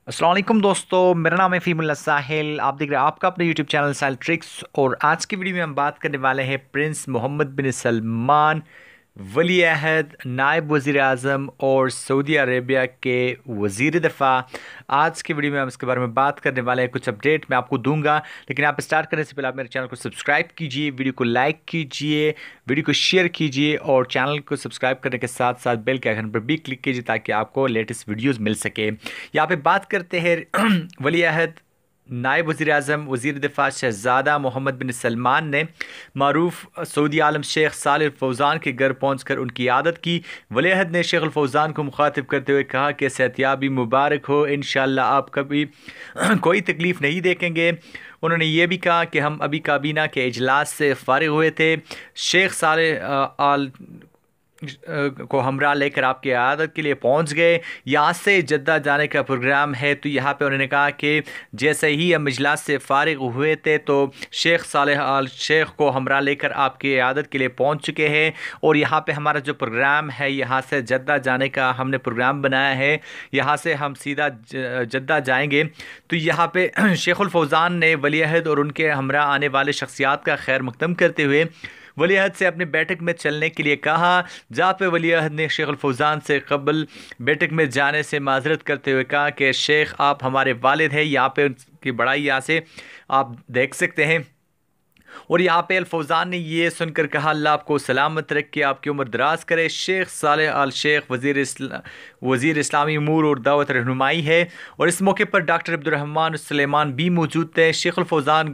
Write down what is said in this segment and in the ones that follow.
अस्सलाम वालेकुम दोस्तों, मेरा नाम है फ़ीमुल्लाह साहिल। आप देख रहे हैं आपका अपने यूट्यूब चैनल साहिल ट्रिक्स। और आज की वीडियो में हम बात करने वाले हैं प्रिंस मोहम्मद बिन सलमान, वली अहद, नायब वज़ीर आज़म और सऊदी अरेबिया के वज़ीर दफ़ा। आज की वीडियो में हम इसके बारे में बात करने वाले हैं। कुछ अपडेट मैं आपको दूंगा, लेकिन आप स्टार्ट करने से पहले आप मेरे चैनल को सब्सक्राइब कीजिए, वीडियो को लाइक कीजिए, वीडियो को शेयर कीजिए और चैनल को सब्सक्राइब करने के साथ साथ बेल के आइकन पर भी क्लिक कीजिए ताकि आपको लेटेस्ट वीडियोज़ मिल सके। यहाँ पे बात करते हैं वली अहद, नायब वज़ीर आज़म, वज़ीर दिफ़ा शहज़ादा मोहम्मद बिन सलमान ने मारूफ सऊदी आलम शेख सालिह फौज़ान के घर पहुंचकर उनकी आदत की। वली अहद ने शेख फौज़ान को मुखातिब करते हुए कहा कि सेहतियाबी मुबारक हो, इंशाअल्लाह आप कभी कोई तकलीफ़ नहीं देखेंगे। उन्होंने ये भी कहा कि हम अभी काबीना के इजलास से फ़ारिग हुए थे। शेख सालिह आल को हमरा लेकर आपकी आदत के लिए पहुंच गए। यहाँ से जद्दा जाने का प्रोग्राम है। तो यहाँ पे उन्होंने कहा कि जैसे ही हम इजलास से फ़ारिग हुए थे तो शेख सालेह आल शेख को हमरा लेकर आपकी आदत के लिए पहुंच चुके हैं। और यहाँ पे हमारा जो प्रोग्राम है, यहाँ से जद्दा जाने का हमने प्रोग्राम बनाया है। यहाँ से हम सीधा जद्दा जाएंगे। तो यहाँ पे शेखुल फौज़ान ने वली अहद और उनके हमरा आने वाले शख्सियात का खैर मकदम करते हुए वली अहद से अपनी बैठक में चलने के लिए कहा। जहाँ पे वली अहद ने शेख फौज़ान से कबल बैठक में जाने से माजरत करते हुए कहा कि शेख आप हमारे वालिद हैं। यहाँ पे उनकी बड़ाई यहाँ से आप देख सकते हैं। और यहाँ पे फौज़ान ने ये सुनकर कहा, अल्लाह आपको सलामत रखे, आपकी उम्र दराज करे। शेख सालेह आल शेख वज़ीर इस्लामी अमूर और दावत रहनुमाई है। और इस मौके पर डॉक्टर अब्दुर्रहमान सलेमान भी मौजूद थे। शेख फौज़ान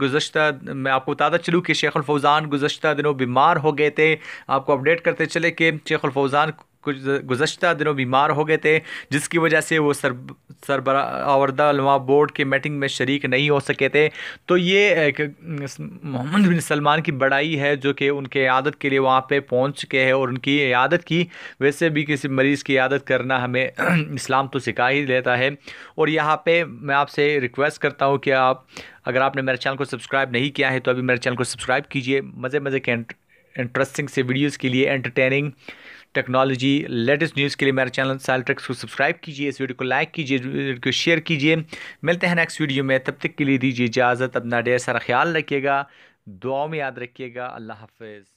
मैं आपको बताता चलूँ कि शेख फौज़ान गुज़श्ता दिनों बीमार हो गए थे। आपको अपडेट करते चले कि शेख फौज़ान कुछ गुज़श्ता दिनों बीमार हो गए थे, जिसकी वजह से वो सरबराह उलमा बोर्ड के मीटिंग में शरीक नहीं हो सके थे। तो ये मोहम्मद बिन सलमान की बड़ाई है जो कि उनके आदत के लिए वहाँ पे पहुँच चुके हैं और उनकी आदत की। वैसे भी किसी मरीज़ की आदत करना हमें इस्लाम तो सिखा ही देता है। और यहाँ पे मैं आपसे रिक्वेस्ट करता हूँ कि आप, अगर आपने मेरे चैनल को सब्सक्राइब नहीं किया है तो अभी मेरे चैनल को सब्सक्राइब कीजिए। मज़े के इंटरेस्टिंग से वीडियोज़ के लिए, एंटरटेनिंग, टेक्नोलॉजी, लेटेस्ट न्यूज़ के लिए मेरे चैनल साहिल ट्रिक्स को सब्सक्राइब कीजिए, इस वीडियो को लाइक कीजिए, वीडियो को शेयर कीजिए। मिलते हैं नेक्स्ट वीडियो में, तब तक के लिए दीजिए इजाज़त। अपना ढेर सारा ख्याल रखिएगा, दुआओं में याद रखिएगा। अल्लाह हाफ़िज़।